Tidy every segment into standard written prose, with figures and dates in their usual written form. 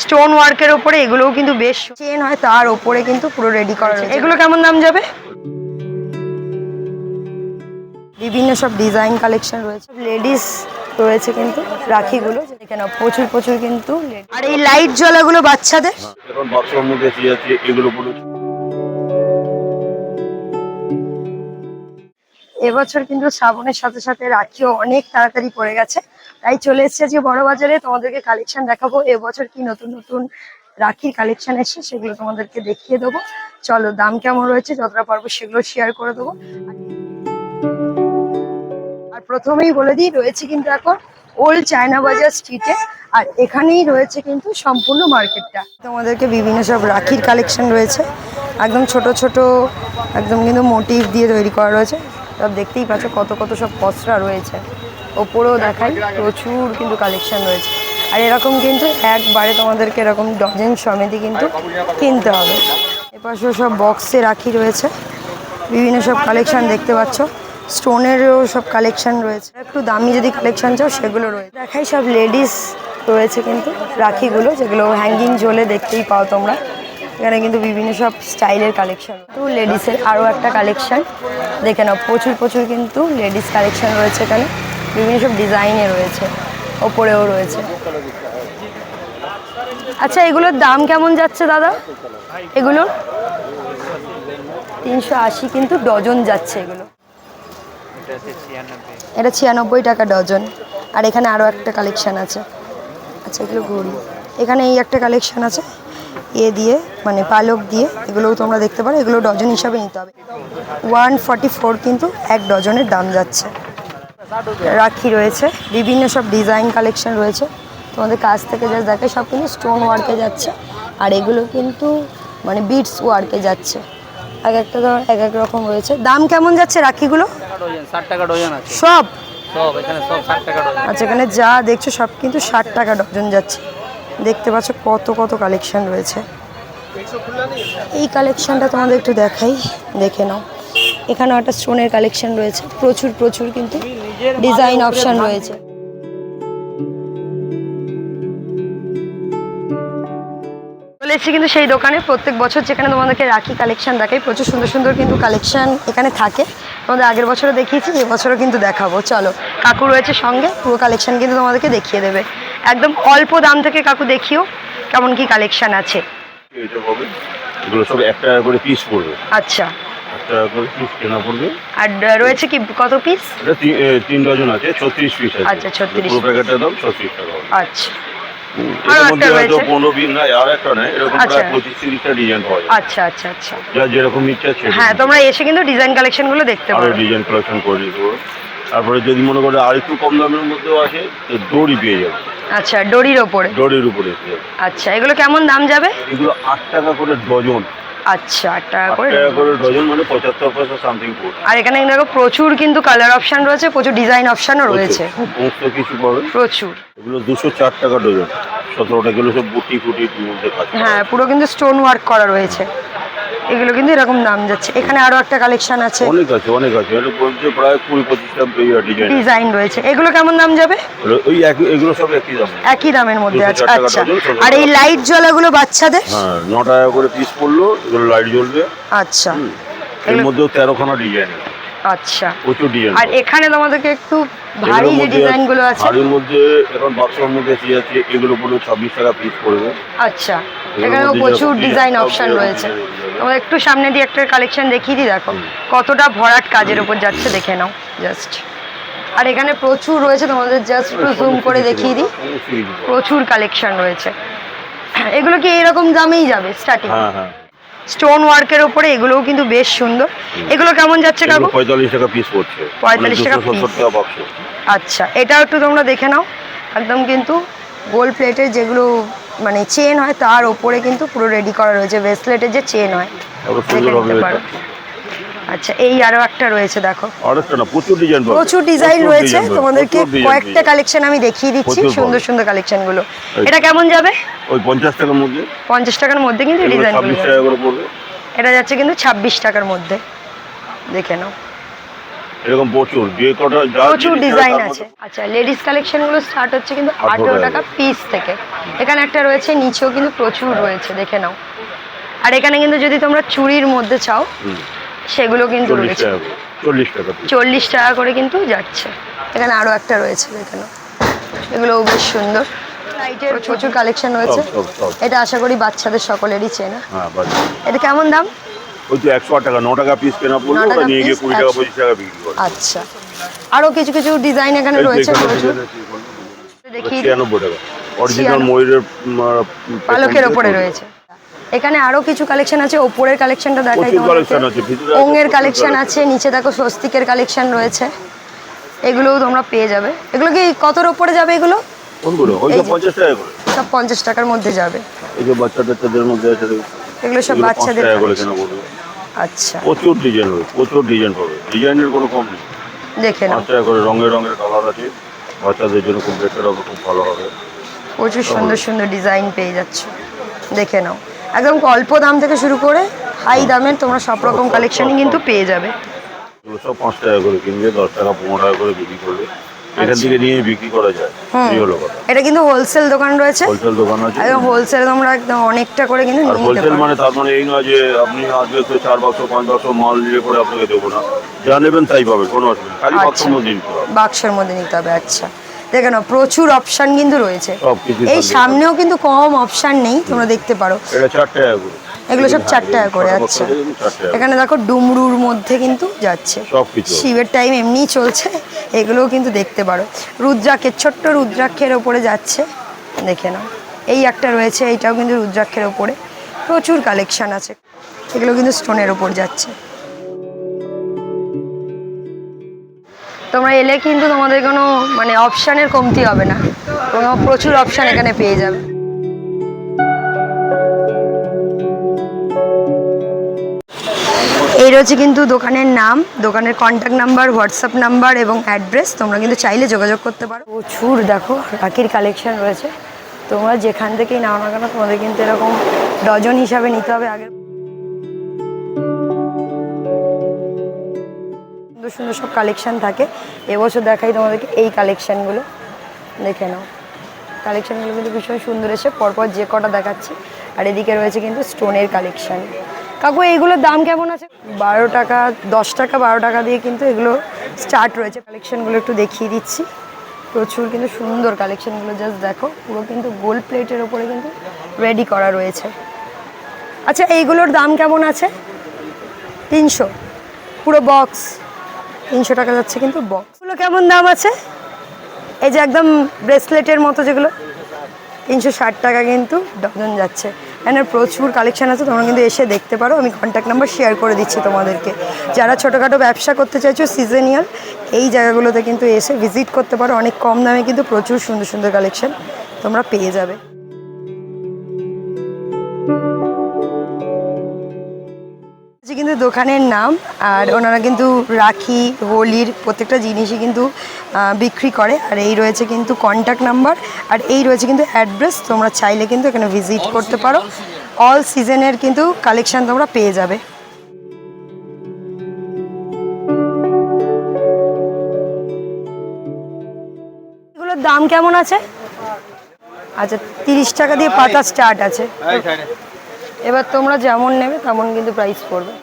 Stone ওয়ার্কের উপরে এগুলোও কিন্তু বেশ চেন হয়, তার উপরে কিন্তু পুরো রেডি করা রয়েছে। এগুলো কেমন দাম যাবে? বিভিন্ন সব ডিজাইন কালেকশন রয়েছে, লেডিস রয়েছে কিন্তু রাখিগুলো এখানে প্রচুর প্রচুর কিন্তু। আর এই লাইট জ্বলাগুলো বাচ্চাদের এখন বাক্সের মধ্যে আছে এগুলো পুরো। এবছর কিন্তু শ্রাবণের সাথে সাথে রাখিও অনেক তাড়াতাড়ি পড়ে গেছে, তাই চলে এসেছে আজকে বড় বাজারে তোমাদেরকে কালেকশন দেখাবো। এবছর কি নতুন নতুন রাখির কালেকশন এসেছে সেগুলো তোমাদেরকে দেখিয়ে দেবো। চলো, দাম কেমন রয়েছে যতটা পারবো সেগুলো শেয়ার করে দেবো। আর প্রথমেই বলে দিই, রয়েছে কিন্তু এখন ওল্ড চায়না বাজার স্ট্রিটে, আর এখানেই রয়েছে কিন্তু সম্পূর্ণ মার্কেটটা। তোমাদেরকে বিভিন্ন সব রাখির কালেকশন রয়েছে, একদম ছোট ছোট, একদম কিন্তু মোটিভ দিয়ে তৈরি করা রয়েছে। সব দেখতেই পাচ্ছ কত কত সব পসরা রয়েছে, ওপরেও দেখাই প্রচুর কিন্তু কালেকশন রয়েছে। আর এরকম কিন্তু একবারে তোমাদেরকে এরকম ডজন সমেতই কিন্তু কিনতে হবে। এপাশেও সব বক্সে রাখি রয়েছে, বিভিন্ন সব কালেকশন দেখতে পাচ্ছ। স্টোনেরও সব কালেকশন রয়েছে, একটু দামি যদি কালেকশন চাও সেগুলো রয়েছে। দেখাই সব লেডিস রয়েছে কিন্তু রাখিগুলো, যেগুলো হ্যাঙ্গিং ঝোলে দেখতেই পাও তোমরা। এখানে কিন্তু বিভিন্ন সব স্টাইলের কালেকশন, তো লেডিসের আরও একটা কালেকশন দেখে নাও। প্রচুর প্রচুর কিন্তু লেডিস কালেকশন রয়েছে এখানে, বিভিন্ন সব ডিজাইনে রয়েছে, ওপরেও রয়েছে। আচ্ছা, এগুলোর দাম কেমন যাচ্ছে দাদা? এগুলো 380 কিন্তু ডজন যাচ্ছে এগুলো। এটা 96 টাকা ডজন। আর এখানে আরও একটা কালেকশন আছে। আচ্ছা, এগুলো ঘড়ি, এখানে এই একটা কালেকশন আছে এ দিয়ে, মানে পালক দিয়ে, এগুলোও তোমরা দেখতে পারো। এগুলো ডজন হিসাবে নিতে হবে। 144 কিন্তু এক ডজনের দাম যাচ্ছে। রাখি রয়েছে, বিভিন্ন সব ডিজাইন কালেকশন রয়েছে, তোমাদের কাছ থেকে যা দেখে সব কিন্তু স্টোন ওয়ার্কে যাচ্ছে। আর এগুলো কিন্তু মানে বিটস ওয়ার্কে যাচ্ছে। এক একটা ধর এক এক রকম রয়েছে। দাম কেমন যাচ্ছে রাখিগুলো? 60 টাকা ডজন আছে সব। এখানে সব 60 টাকা ডজন। আচ্ছা, এখানে যা দেখছো সব কিন্তু 60 টাকা ডজন যাচ্ছে। দেখতে পাচ্ছ কত কত কালেকশন রয়েছে। এই কালেকশনটা তোমাদের একটু দেখাই, দেখে নাও। এখানেও একটা স্টোনের কালেকশন রয়েছে, প্রচুর প্রচুর কিন্তু ডিজাইন অপশন রয়েছে। চলে এসেছি কিন্তু সেই দোকানে প্রত্যেক বছর, যেখানে তোমাদেরকে রাখি কালেকশন দেখাই। প্রচুর সুন্দর সুন্দর কিন্তু কালেকশন এখানে থাকে। তোমাদের আগের বছরও দেখিয়েছি, এবছরও কিন্তু দেখাবো। চলো, কাকু রয়েছে সঙ্গে, পুরো কালেকশন কিন্তু তোমাদেরকে দেখিয়ে দেবে। একদম অল্প দাম থেকে কাকু দেখিও কেমন কি কালেকশন আছে। এগুলো সব 1 টাকা করে পিস পড়বে। আচ্ছা, 1 টাকা করে পিস কেনা পড়বে। আর রয়েছে কি কত পিস? এটা 3 ডজন আছে, 36 পিস আছে। আচ্ছা, 36 পুরো প্যাকেটের দাম 36 টাকা। আচ্ছা, এর মধ্যে হয়তো 15 পিস না, আর একটা না, এরকম আচ্ছা। প্রায় 25-30টা ডিজাইন পাওয়া যায়। আচ্ছা আচ্ছা আচ্ছা। যা যেরকম ইচ্ছা আছে। হ্যাঁ, তোমরা এসে কিন্তু ডিজাইন কালেকশনগুলো দেখতে আরো পারো। ডিজাইন কালেকশন করে দিতে পারো। তারপরে যদি মনে করো আর একটু কম দামের মধ্যেও আছে, তো দড়ি পেয়ে যাবে। আচ্ছা, ডোরির ওপরে। দড়ির উপরে পেয়ে যাবে। আচ্ছা, এগুলো কেমন দাম যাবে? এগুলো 8 টাকা করে ডজন। আচ্ছা, 8 টাকা 8 করে। টাকা করে ডজন, মানে 75 পয়সা সামথিং পড়বে। আর এখানে দেখো প্রচুর কিন্তু কালার অপশন রয়েছে, প্রচুর ডিজাইন অপশনও রয়েছে, সমস্ত কিছু পাবে প্রচুর। এগুলো 204 টাকা ডজন। 17টা এগুলো সব বুটি ফুটি মধ্যে কাজ করা। হ্যাঁ, পুরো কিন্তু স্টোন ওয়ার্ক করা রয়েছে। এগুলো কিন্তু এরকম দাম যাচ্ছে। এখানে আরো একটা কালেকশন আছে, অনেক আছে অনেক আছে। এটা বলতে প্রায় 20-25টা ডিজাইন ডিজাইন রয়েছে। এগুলো কেমন দাম যাবে? ওই এগুলো সব একই দাম। একই দামের মধ্যে আছে। 204 টাকা আচ্ছা, ডজন, 17 আর এই টাকা। লাইট জ্বলাগুলো বাচ্চাদের? হ্যাঁ, 9 টাকা করে পিস পড়লো। এগুলো লাইট জ্বলবে। আচ্ছা, এর মধ্যেও 13খানা ডিজাইন। আচ্ছা। প্রচুর ডিজাইন। আর এখানে তোমাদেরকে একটু ভারী যে ডিজাইন গুলো আছে, ভারীর মধ্যে এখন বাক্সের মধ্যে আছে, এগুলো পুরো 26 টাকা পিস পড়বে। আচ্ছা, এখানেও প্রচুর ডিজাইন অপশন রয়েছে। তোমরা একটু সামনে দিয়ে একটা কালেকশন দেখিয়ে দিই, দেখো কতটা ভরাট কাজের উপর যাচ্ছে, দেখে নাও জাস্ট। আর এখানে প্রচুর রয়েছে, তোমাদের জাস্ট একটু জুম করে দেখিয়ে দিই, প্রচুর কালেকশন রয়েছে। এগুলো কি এরকম দামেই যাবে স্টার্টিং? হ্যাঁ হ্যাঁ। স্টোন ওয়ার্কের উপরে এগুলোও কিন্তু বেশ সুন্দর। এগুলো কেমন যাচ্ছে কাকু? 45 টাকা পিস পড়ছে। 45 টাকা পিস। 270 টাকা বাক্স। আচ্ছা, এটাও একটু তোমরা দেখে নাও। একদম কিন্তু গোল্ড প্লেটের যেগুলো মানে চেন হয়, তার ওপরে কিন্তু পুরো রেডি করা রয়েছে, ব্রেসলেটের যে চেন হয়, দেখে নিতে পারো। আচ্ছা, এই আরো একটা রয়েছে, দেখো আরেকটা না, প্রচুর ডিজাইন পাবে। প্রচুর ডিজাইন রয়েছে। তোমাদেরকে প্রচুর ডিজাইন কয়েকটা কালেকশন আমি দেখিয়ে দিচ্ছি, প্রচুর সুন্দর পাবে। সুন্দর কালেকশন গুলো। এটা কেমন যাবে? ওই 50 টাকার মধ্যে। 50 টাকার মধ্যে কিন্তু ডিজাইন 26 টাকা করে পড়বে। এটা যাচ্ছে কিন্তু 26 টাকার মধ্যে, দেখে নাও। এরকম প্রচুর যে কটা যা প্রচুর জিনিস ডিজাইন তার আছে। মধ্যে আচ্ছা, লেডিস কালেকশন গুলো স্টার্ট হচ্ছে কিন্তু 18 18 টাকা টাকা পিস থেকে। এখানে একটা রয়েছে, নিচেও কিন্তু প্রচুর রয়েছে, দেখে নাও। আর এখানে কিন্তু যদি তোমরা চুড়ির মধ্যে চাও হুম, সেগুলো কিন্তু 40 রয়েছে, টাকা করে, 40 টাকা piece। 40 টাকা করে কিন্তু যাচ্ছে। এখানে আরো একটা রয়েছে, দেখে নাও, এগুলোও বেশ সুন্দর। লাইটের প্রচুর কালেকশন রয়েছে। সব সব এটা আশা করি বাচ্চাদের সকলেরই চেনা। হ্যাঁ বাস। এটা কেমন দাম? ওই তো 108 টাকা, 9 টাকা পিস কেনা পড়লো, 9 ওরা টাকা নিয়ে গিয়ে piece, 20 টাকা 100 25 টাকা বিক্রি করে। আচ্ছা, আরো কিছু কিছু ডিজাইন এখানে এই তো রয়েছে এখানে প্রচুর। ডিজাইন আছে, এগুলো দেখি 96 টাকা অরিজিনাল 96 ময়ূরের পালকের pattern ওপরে দিয়ে রয়েছে। এখানে আরো কিছু কালেকশন আছে, ওপরের কালেকশনটা দেখাই প্রচুর তোমাদেরকে। কালেকশন আছে, ভিতরে ওঙের প্রচুর কালেকশন collection। আছে, নিচে দেখো স্বস্তিকের কালেকশন রয়েছে, এগুলোও তোমরা পেয়ে যাবে। এগুলো কি কতর ওপরে যাবে এগুলো? কোনগুলো? ওই এই তো যে। 50 টাকা করে। সব 50 টাকার মধ্যে যাবে। এই যে বাচ্চাদের মধ্যে আছে দেখো। এগুলো সব এগুলো 5 বাচ্চাদের টাকা করে collection। কেনা পড়বে। আচ্ছা, প্রচুর ডিজাইন হবে, প্রচুর ডিজাইন পাবে, ডিজাইনের কোনো কম নেই। দেখে নাও, 5 টাকা করে রঙের রঙের কালার আছে, বাচ্চাদের জন্য খুব বেটার হবে, খুব ভালো হবে। প্রচুর সুন্দর সুন্দর ডিজাইন পেয়ে যাচ্ছ, দেখে নাও। একদম অল্প দাম থেকে শুরু করে হাই দামের তোমরা সব রকম কালেকশনই কিন্তু পেয়ে যাবে। এগুলো সব 5 টাকা করে কিনবে, 10 টাকা 15 টাকা করে বিক্রি করবে। এখান থেকে নিয়ে বিক্রি করা যায়, এই হলো কথা। এটা কিন্তু হোলসেল দোকান রয়েছে, হোলসেল দোকান আছে। একদম হোলসেল তোমরা একদম অনেকটা করে কিন্তু আর নিয়ে নিতে হোলসেল পারো। মানে তার মানে এই নয় যে আপনি আজকে তো 4 বাক্স 5 বাক্স মাল নিয়ে করে আপনাকে দেবো না, যা নেবেন তাই পাবেন, কোনো অসুবিধা নেই। খালি আচ্ছা, বাক্সের মধ্যে নিতে হবে। বাক্সের মধ্যে নিতে হবে। আচ্ছা, দেখে নাও, প্রচুর অপশন কিন্তু রয়েছে। সবকিছু এই থাকবে। সামনেও কিন্তু কম অপশন নেই, তোমরা দেখতে পারো। এটা 4 টাকা করে, এগুলো সব 4 টাকা করে। ছোট আচ্ছা, বাক্স আছে, 4 টাকা। এখানে দেখো ডুমরুর মধ্যে কিন্তু যাচ্ছে, সবকিছু। শিবের টাইম এমনিই চলছে, এগুলোও কিন্তু দেখতে পারো। রুদ্রাক্ষের, ছোট্ট রুদ্রাক্ষের ওপরে যাচ্ছে, দেখে নাও। এই একটা রয়েছে, এইটাও কিন্তু রুদ্রাক্ষের ওপরে, প্রচুর কালেকশন আছে। এগুলো কিন্তু স্টোনের ওপর যাচ্ছে। তোমরা এলে কিন্তু তোমাদের কোনো মানে অপশানের কমতি হবে না, তোমরা প্রচুর অপশান এখানে পেয়ে যাবে। এই রয়েছে কিন্তু দোকানের নাম, দোকানের কন্ট্যাক্ট নাম্বার, হোয়াটসঅ্যাপ নাম্বার এবং অ্যাড্রেস, তোমরা কিন্তু চাইলে যোগাযোগ করতে পারো। প্রচুর দেখো রাখির কালেকশন রয়েছে, তোমরা যেখান থেকেই নাও না কেন তোমাদের কিন্তু এরকম ডজন হিসাবে নিতে হবে। আগে সুন্দর সুন্দর সব কালেকশন থাকে। এবছর দেখাই তোমাদেরকে এই কালেকশনগুলো, দেখে নাও। কালেকশনগুলো কিন্তু ভীষণ সুন্দর এসে পরপর যে কটা দেখাচ্ছি। আর এদিকে রয়েছে কিন্তু স্টোনের কালেকশন। কাকু এইগুলোর দাম কেমন আছে? 12 টাকা, 10 টাকা, 12 টাকা দিয়ে কিন্তু এগুলো স্টার্ট রয়েছে। কালেকশনগুলো একটু দেখিয়ে দিচ্ছি, প্রচুর কিন্তু সুন্দর কালেকশনগুলো, জাস্ট দেখো, পুরো কিন্তু গোল্ড প্লেটের ওপরে কিন্তু রেডি করা রয়েছে। আচ্ছা, এইগুলোর দাম কেমন আছে? 300, পুরো বক্স 300 টাকা যাচ্ছে কিন্তু বক্সগুলো। কেমন দাম আছে? এই যে একদম ব্রেসলেটের মতো যেগুলো, 360 টাকা কিন্তু ডজন যাচ্ছে। এখানে প্রচুর কালেকশন আছে, তোমরা কিন্তু এসে দেখতে পারো। আমি কন্ট্যাক্ট নাম্বার শেয়ার করে দিচ্ছি তোমাদেরকে। যারা ছোটোখাটো ব্যবসা করতে চাইছো সিজনিয়াল, এই জায়গাগুলোতে কিন্তু এসে ভিজিট করতে পারো। অনেক কম দামে কিন্তু প্রচুর সুন্দর সুন্দর কালেকশন তোমরা পেয়ে যাবে। কিন্তু দোকানের নাম, আর ওনারা কিন্তু রাখি, হোলির প্রত্যেকটা জিনিসই কিন্তু বিক্রি করে। আর এই রয়েছে কিন্তু কন্ট্যাক্ট নাম্বার, আর এই রয়েছে কিন্তু অ্যাড্রেস, তোমরা চাইলে কিন্তু এখানে ভিজিট করতে পারো। অল সিজনের কিন্তু কালেকশন তোমরা পেয়ে যাবে। এগুলোর দাম কেমন আছে? আচ্ছা, 30 টাকা দিয়ে পাতা স্টার্ট আছে। এবার তোমরা যেমন নেবে তেমন কিন্তু প্রাইস পড়বে।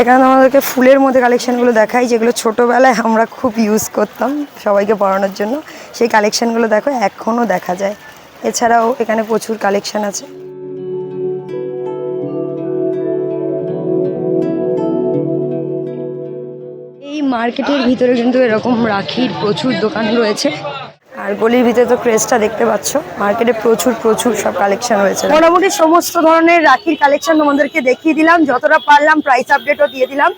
এখানে আমাদেরকে ফুলের মধ্যে কালেকশনগুলো দেখাই, যেগুলো ছোটোবেলায় আমরা খুব ইউজ করতাম সবাইকে পরানোর জন্য। সেই কালেকশনগুলো দেখো এখনও দেখা যায়। এছাড়াও এখানে প্রচুর কালেকশন আছে। এই মার্কেটের ভিতরে কিন্তু এরকম রাখির প্রচুর দোকান রয়েছে। আর গলির ভিতরে তো ক্রেজটা দেখতে পাচ্ছ, মার্কেটে প্রচুর প্রচুর সব কালেকশন রয়েছে। মোটামুটি সমস্ত ধরনের রাখির কালেকশন তোমাদেরকে দেখিয়ে দিলাম, যতটা পারলাম প্রাইস আপডেটও দিয়ে দিলাম।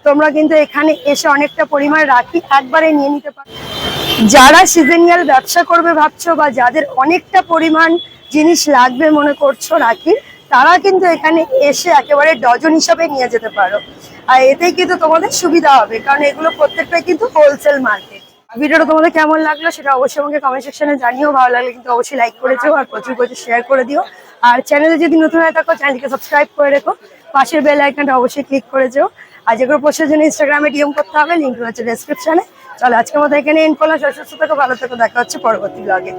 তোমরা কিন্তু এখানে এসে অনেকটা পরিমাণ রাখি একবারে নিয়ে নিতে পারো। যারা সিজনিয়াল ব্যবসা করবে ভাবছো, বা যাদের অনেকটা পরিমাণ জিনিস লাগবে মনে করছো রাখির, তারা কিন্তু এখানে এসে একেবারে ডজন হিসাবে নিয়ে যেতে পারো। আর এতেই কিন্তু তোমাদের সুবিধা হবে, কারণ এগুলো প্রত্যেকটাই কিন্তু হোলসেল মার্কেট। ভিডিওটা তোমাদের কেমন লাগলো সেটা অবশ্যই আমাকে কমেন্ট সেকশনে জানিও। ভালো লাগলে কিন্তু অবশ্যই লাইক করে দিও, আর প্রচুর প্রচুর শেয়ার করে দিও। আর চ্যানেলে যদি নতুন হয়ে থাকো চ্যানেলকে সাবস্ক্রাইব করে রেখো, পাশের বেল আইকনটা অবশ্যই ক্লিক করে যেও। আর যেগুলো পোস্টের জন্য ইনস্টাগ্রামে ডিএম করতে হবে, লিঙ্ক রয়েছে ডেসক্রিপশনে। চলো আজকের মতো এখানে এন্ড করলাম। সুস্থ থেকো, ভালো থেকো, দেখা হচ্ছে পরবর্তী ব্লগে।